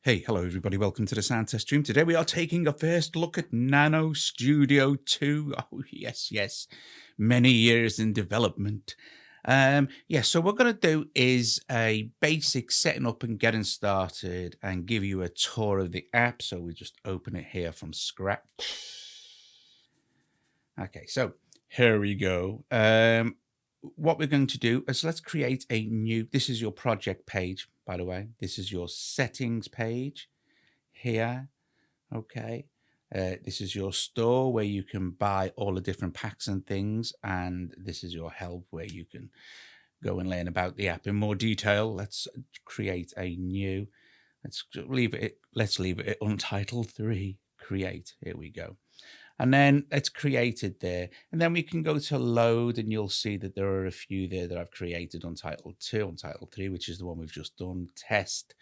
Hey, hello everybody, welcome to the sound test stream. Today we are taking a first look at NanoStudio 2. Oh, yes, many years in development. So what we're going to do is a basic setting up and getting started and give you a tour of the app. So we just open it here from scratch. Okay, so here we go. What we're going to do is let's create a new, this is your project page, by the way. This is your settings page here. Okay. This is your store where you can buy all the different packs and things. And this is your help where you can go and learn about the app in more detail. Let's create a new, let's leave it Untitled 3, create. Here we go. And then it's created there. And then we can go to load and you'll see that there are a few there that I've created. Untitled 2, Untitled 3, which is the one we've just done, test,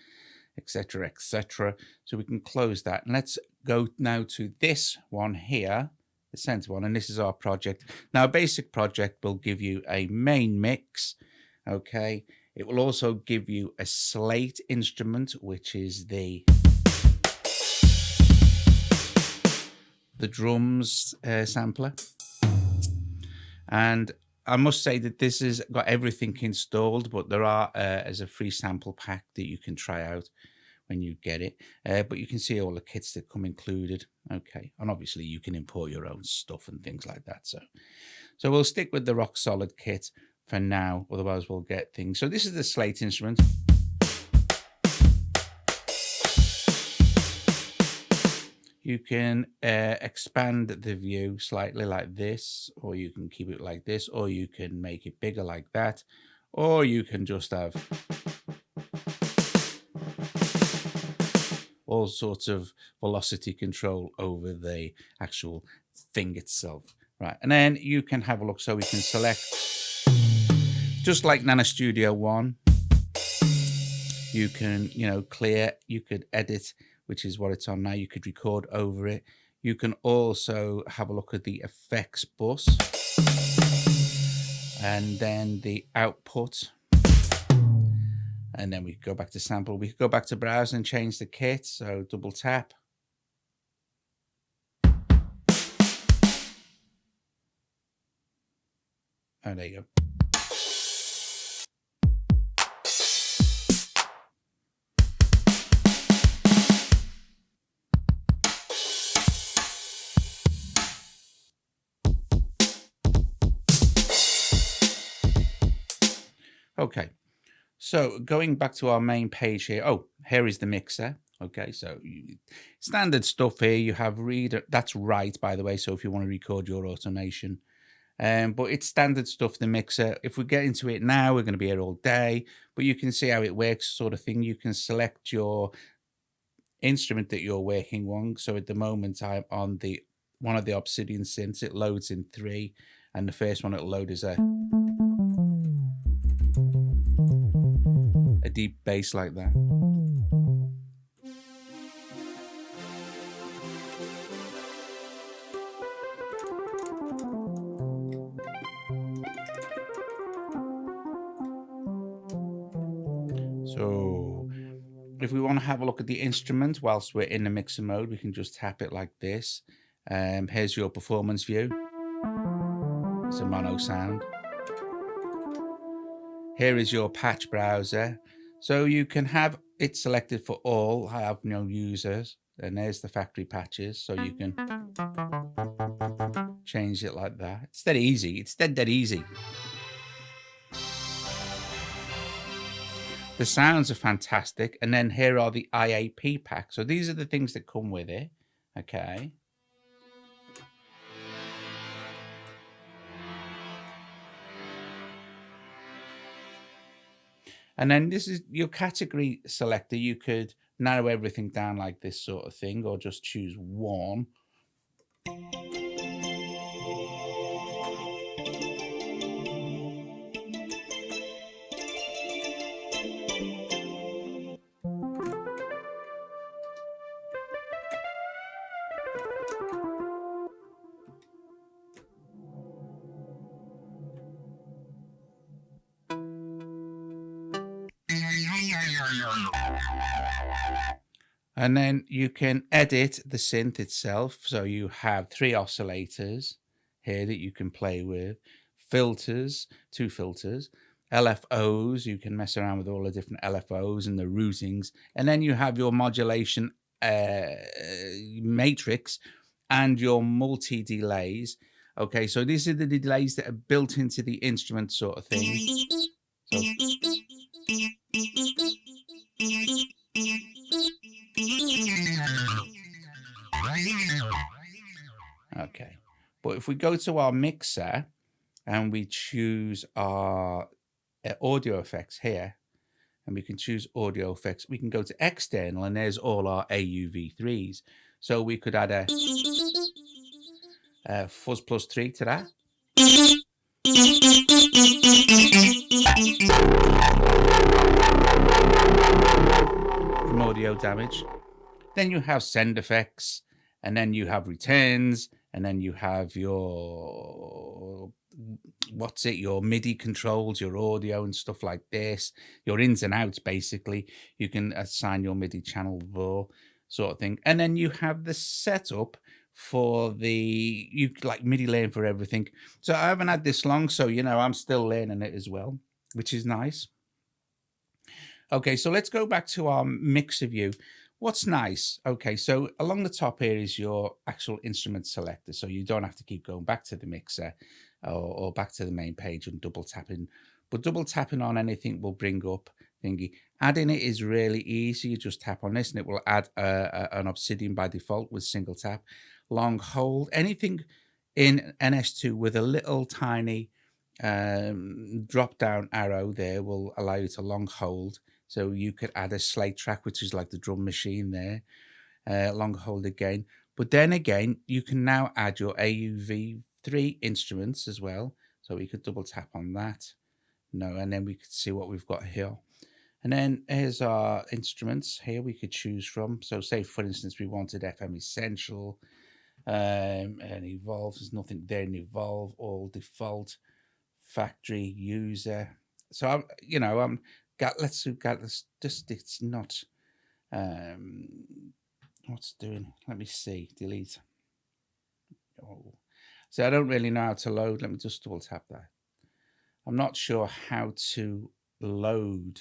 etc., etc. So we can close that. And let's go now to this one here, the center one. And this is our project. Now, a basic project will give you a main mix. Okay. It will also give you a slate instrument, which is the drums sampler. And I must say that this has got everything installed, but there are as a free sample pack that you can try out when you get it. But you can see all the kits that come included. Okay. And obviously you can import your own stuff and things like that. So we'll stick with the rock solid kit for now. Otherwise we'll get things. So this is the slate instrument. You can expand the view slightly like this, or you can keep it like this, or you can make it bigger like that, or you can just have all sorts of velocity control over the actual thing itself. Right, and then you can have a look. So we can select, just like NanoStudio 1, you can, clear, you could edit, which is what it's on now. You could record over it. You can also have a look at the effects bus and then the output. And then we could go back to sample. We could go back to browse and change the kit. So double tap. Oh, there you go. Okay, so going back to our main page here. Oh, here is the mixer. Okay, so standard stuff here. You have reader. That's right, by the way. So if you want to record your automation, but it's standard stuff, the mixer. If we get into it now, we're going to be here all day, but you can see how it works, sort of thing. You can select your instrument that you're working on. So at the moment, I'm on one of the Obsidian synths. It loads in 3, and the first one it'll load is a deep bass like that. So if we want to have a look at the instrument whilst we're in the mixer mode, we can just tap it like this. Here's your performance view. It's a mono sound. Here is your patch browser. So you can have it selected for all. I have no users. And there's the factory patches. So you can change it like that. It's dead easy. It's dead easy. The sounds are fantastic. And then here are the IAP packs. So these are the things that come with it. Okay. And then this is your category selector. You could narrow everything down like this sort of thing, or just choose one. And then you can edit the synth itself. So you have 3 oscillators here that you can play with, filters, 2 filters, LFOs. You can mess around with all the different LFOs and the routings. And then you have your modulation matrix and your multi delays. Okay, so these are the delays that are built into the instrument, sort of thing. So, okay, but if we go to our mixer and we choose our audio effects here, and we can choose audio effects, we can go to external, and there's all our AUV3s. So we could add a fuzz plus 3 to that. From audio damage. Then you have send effects, and then you have returns, and then you have your your MIDI controls, your audio and stuff like this, your ins and outs. Basically, you can assign your MIDI channel for sort of thing, and then you have the setup for you like MIDI learn for everything. So I haven't had this long, so I'm still learning it as well, which is nice. Okay, so let's go back to our mixer view. What's nice, okay, so along the top here is your actual instrument selector, so you don't have to keep going back to the mixer or back to the main page and double tapping. But double tapping on anything will bring up thingy. Adding it is really easy. You just tap on this and it will add an Obsidian by default with single tap. Long hold, anything in NS2 with a little tiny drop down arrow there will allow you to long hold. So you could add a slate track, which is like the drum machine there, long hold again. But then again, you can now add your AUV3 instruments as well. So we could double tap on that. No, and then we could see what we've got here. And then here's our instruments here we could choose from. So say, for instance, we wanted FM Essential and Evolve. There's nothing there in Evolve, all default, factory, user. So I'm let's just it's not what's doing. Let me see. Delete. Oh, so I don't really know how to load. Let me just double tap that. I'm not sure how to load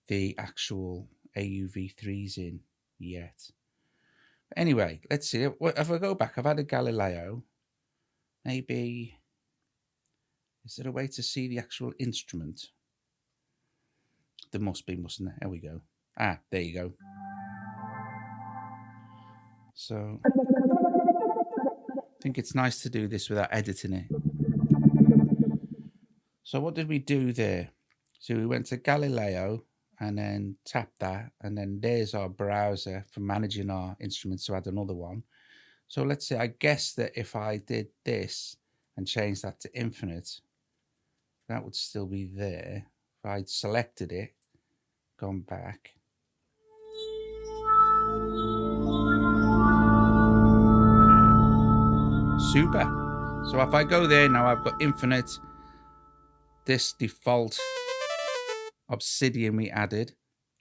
the actual AUV3s in yet. Anyway, let's see. If I go back, I've had a Galileo. Maybe is there a way to see the actual instrument? There must be, mustn't there? There we go. Ah, there you go. So I think it's nice to do this without editing it. So what did we do there? So we went to Galileo and then tapped that, and then there's our browser for managing our instruments to add another one. So let's say, I guess that if I did this and changed that to infinite, that would still be there. If I'd selected it, gone back. Super. So if I go there now, I've got infinite, this default Obsidian we added,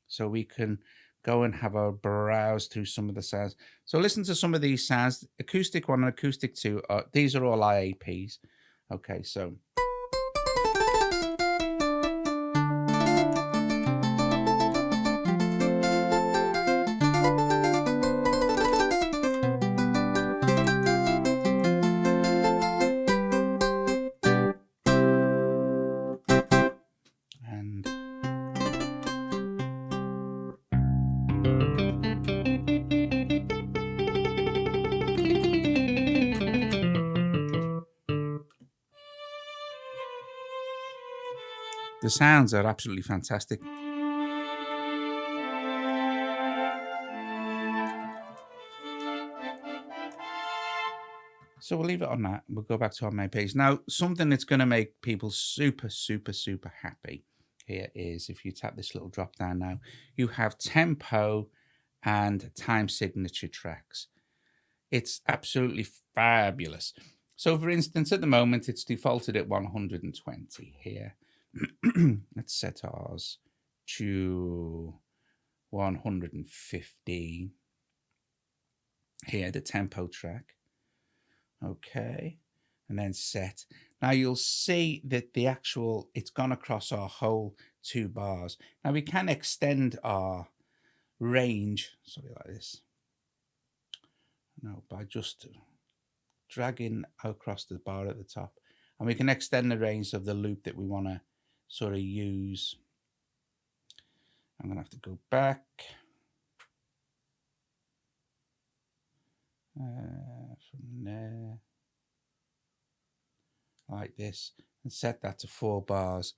so we can go and have a browse through some of the sounds. So listen to some of these sounds. Acoustic 1 and acoustic 2, these are all IAPs. Okay, so the sounds are absolutely fantastic. So we'll leave it on that. We'll go back to our main page. Now, something that's going to make people super, super, super happy here is if you tap this little drop down now, you have tempo and time signature tracks. It's absolutely fabulous. So for instance, at the moment, it's defaulted at 120 here. Let's set ours to 115. Here, the tempo track. Okay. And then set. Now you'll see that the actual, it's gone across our whole 2 bars. Now we can extend our range, sorry, like this. No, by just dragging across the bar at the top. And we can extend the range of the loop that we want to sort of use. I'm going to have to go back. From there. Like this, and set that to 4 bars.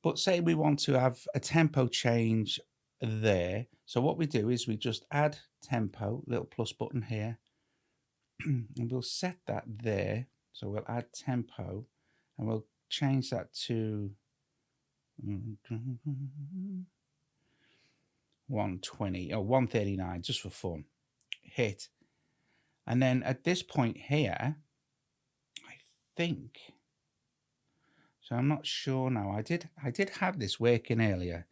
But say we want to have a tempo change there. So what we do is we just add tempo, little plus button here, and we'll set that there. So we'll add tempo and we'll change that to 120 or 139 just for fun. Hit. And then at this point here, think, so I'm not sure now. I did have this working earlier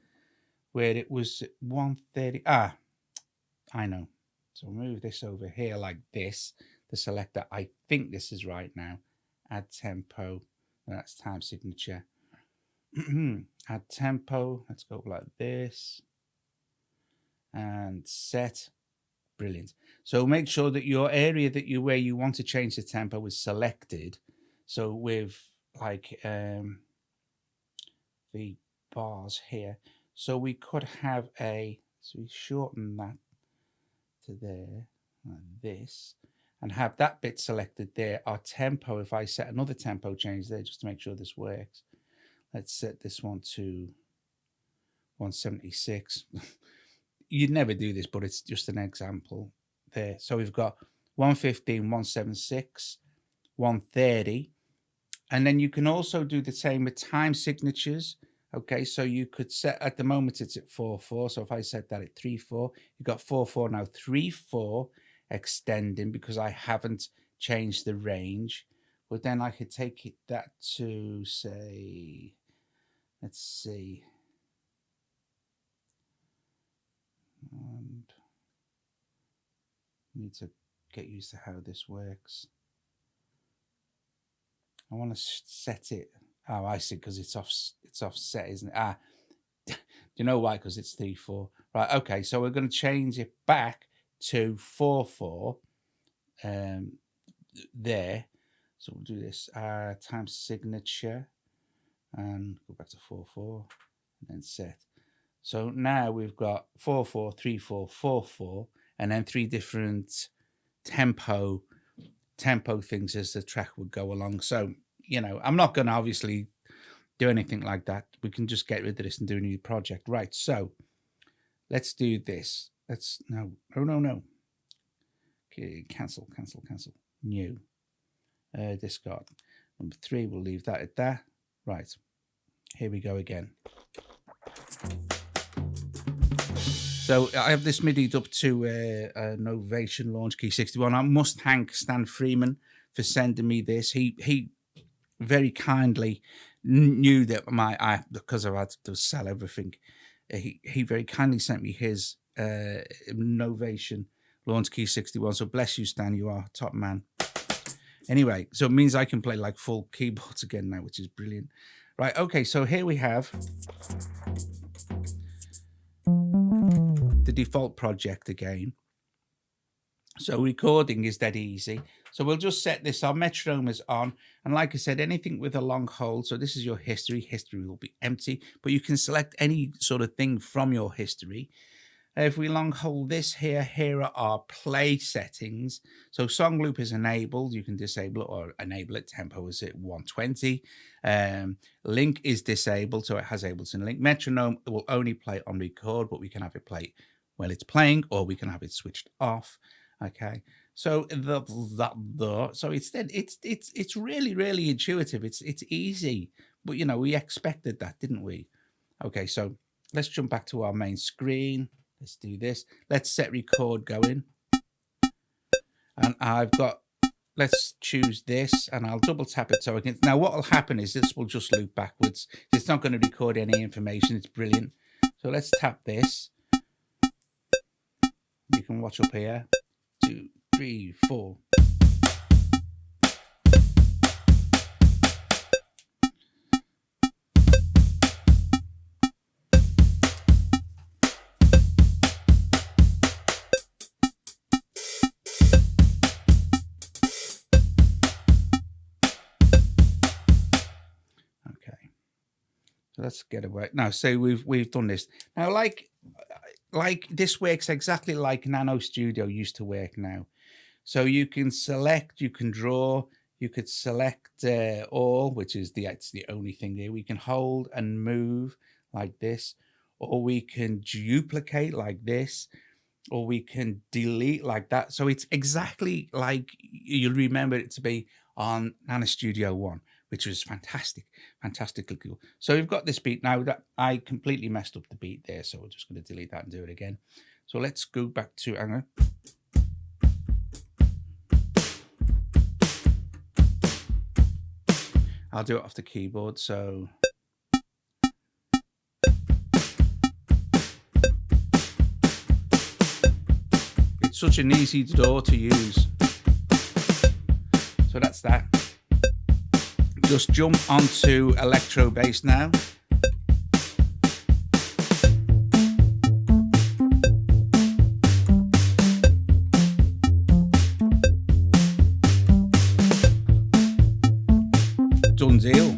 where it was 130. I know. So move this over here like this, the selector. I think this is right now. Add tempo. That's time signature. Add tempo. Let's go like this. And set. Brilliant. So make sure that your area that where you want to change the tempo is selected. So with like the bars here, so we could have so we shorten that to there, like this, and have that bit selected there. Our tempo, if I set another tempo change there, just to make sure this works. Let's set this one to 176. You'd never do this, but it's just an example there. So we've got 115, 176, 130. And then you can also do the same with time signatures. Okay, so you could set, at the moment it's at 4/4. So if I set that at 3/4, you've got 4/4 now, 3/4 extending because I haven't changed the range. But then I could take that to say, let's see. And I need to get used to how this works. I want to set it. Oh, I see, because it's offset, isn't it? Do you know why? Because it's 3/4. Right. Okay. So we're going to change it back to 4/4. There. So we'll do this time signature and go back to 4/4 and then set. So now we've got 4/4, 3/4, 4/4, and then 3 different tempo things as the track would go along. So, you know, I'm not going to obviously do anything like that. We can just get rid of this and do a new project. Right. So let's do this. No. Okay, cancel. New. Discard. Number 3, we'll leave that at that. Right. Here we go again. So I have this MIDI Dub to Novation Launch Key 61. I must thank Stan Freeman for sending me this. He very kindly knew that because I've had to sell everything, he very kindly sent me his Novation Launch Key 61. So bless you, Stan. You are top man. Anyway, so it means I can play like full keyboards again now, which is brilliant. Right. Okay. So here we have the default project again. So recording is dead easy. So we'll just set this. Our metronome is on. And like I said, anything with a long hold. So this is your history. History will be empty, but you can select any sort of thing from your history. If we long hold this here are our play settings. So song loop is enabled. You can disable it or enable it. Tempo is at 120. Link is disabled, so it has Ableton Link. Metronome will only play on record, but we can have it play while it's playing, or we can have it switched off. Okay, so it's really intuitive. It's easy, but you know, we expected that, didn't we? Okay, so let's jump back to our main screen. Let's do this. Let's set record going. And let's choose this, and I'll double tap it so I can. Now what will happen is this will just loop backwards. It's not going to record any information. It's brilliant. So let's tap this. can watch up here. 2, 3, 4. Let's get away now. So we've done this now. Like this works exactly like NanoStudio used to work now. So you can select, you can draw, you could select all, which is it's the only thing there. We can hold and move like this, or we can duplicate like this, or we can delete like that. So it's exactly like you'll remember it to be on NanoStudio 1, which was fantastically cool. So we've got this beat now. That I completely messed up the beat there, so we're just going to delete that and do it again. So let's go back to I'll do it off the keyboard. So it's such an easy DAW to use. So that's that. Just jump onto Electro Bass now. Done deal.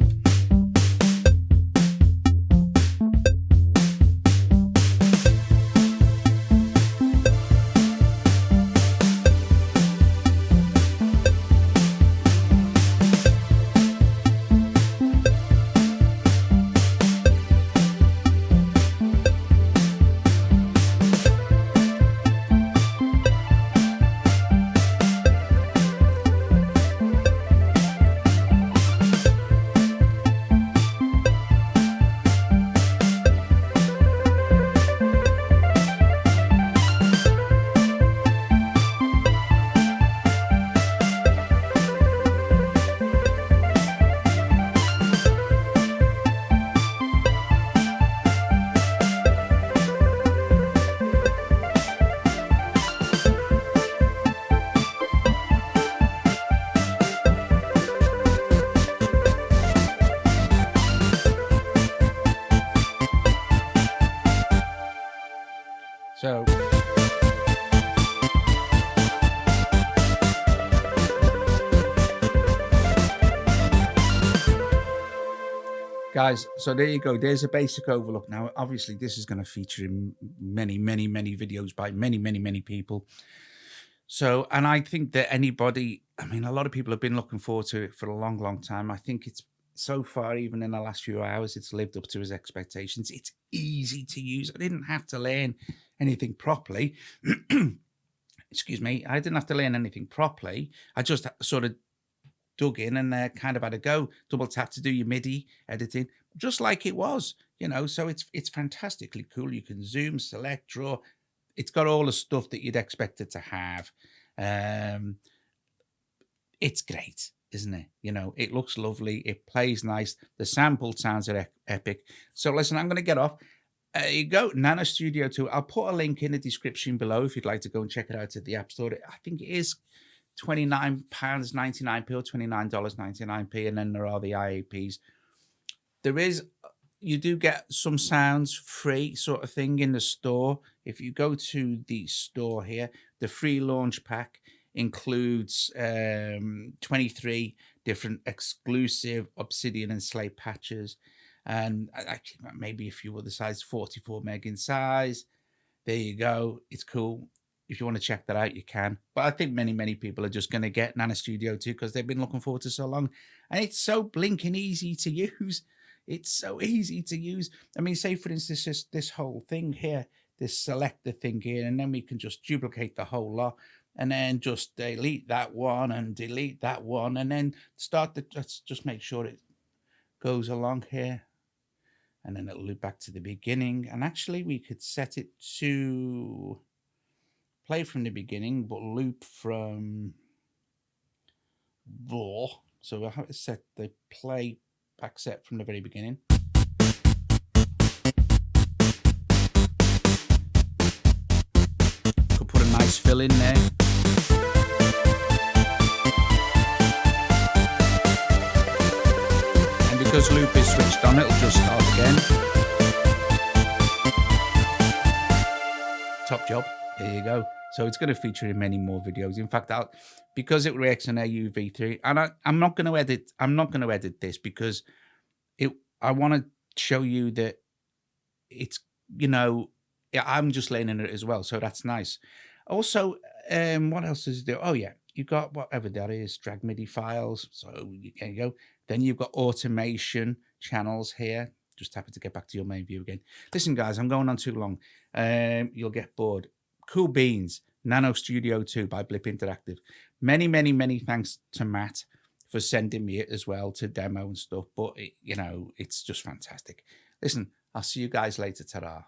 So guys, so there you go. There's a basic overlook. Now, obviously, this is going to feature in many videos by many people. So, and I think that anybody, I mean, a lot of people have been looking forward to it for a long time. I think it's so far, even in the last few hours, it's lived up to his expectations. It's easy to use. I didn't have to learn anything properly. Excuse me. I didn't have to learn anything properly. I just sort of dug in and kind of had a go. Double tap to do your MIDI editing, just like it was, you know. So it's fantastically cool. You can zoom, select, draw. It's got all the stuff that you'd expect it to have. It's great, isn't it? You know, it looks lovely. It plays nice. The sample sounds are epic. So listen, I'm going to get off. You go, NanoStudio 2. I'll put a link in the description below if you'd like to go and check it out at the App Store. I think it is £29.99p or $29.99p, and then there are the IAPs. There is, you do get some sounds free sort of thing in the store. If you go to the store here, the free launch pack includes 23 different exclusive Obsidian and Slate patches, and actually maybe a few other sizes, 44 meg in size. There you go. It's cool. If you want to check that out, you can. But I think many people are just going to get NanoStudio 2 because they've been looking forward to so long, and it's so blinking easy to use. It's so easy to use. I mean, say for instance, this whole thing here, this selector thing here, and then we can just duplicate the whole lot, and then just delete that one and delete that one, and then start the. Let's just make sure it goes along here, and then it'll loop back to the beginning. And actually, we could set it to play from the beginning, but loop from raw. So we'll have to set the play back set from the very beginning. Could put a nice nice fill in there. And because loop is switched on, it'll just start again. Top job. There you go. So it's going to feature in many more videos. In fact, because it reacts on AUV3, and I'm not going to edit. I'm not going to edit this because I want to show you that it's, you know, yeah, I'm just learning it as well. So that's nice. Also, what else does it do? Oh yeah, you got whatever that is, drag MIDI files. So there you go. Then you've got automation channels here. Just happy to get back to your main view again. Listen, guys, I'm going on too long. You'll get bored. Cool beans. NanoStudio 2 by Blip Interactive. Many, many, many thanks to Matt for sending me it as well to demo and stuff. But, you know, it's just fantastic. Listen, I'll see you guys later. Ta-ra.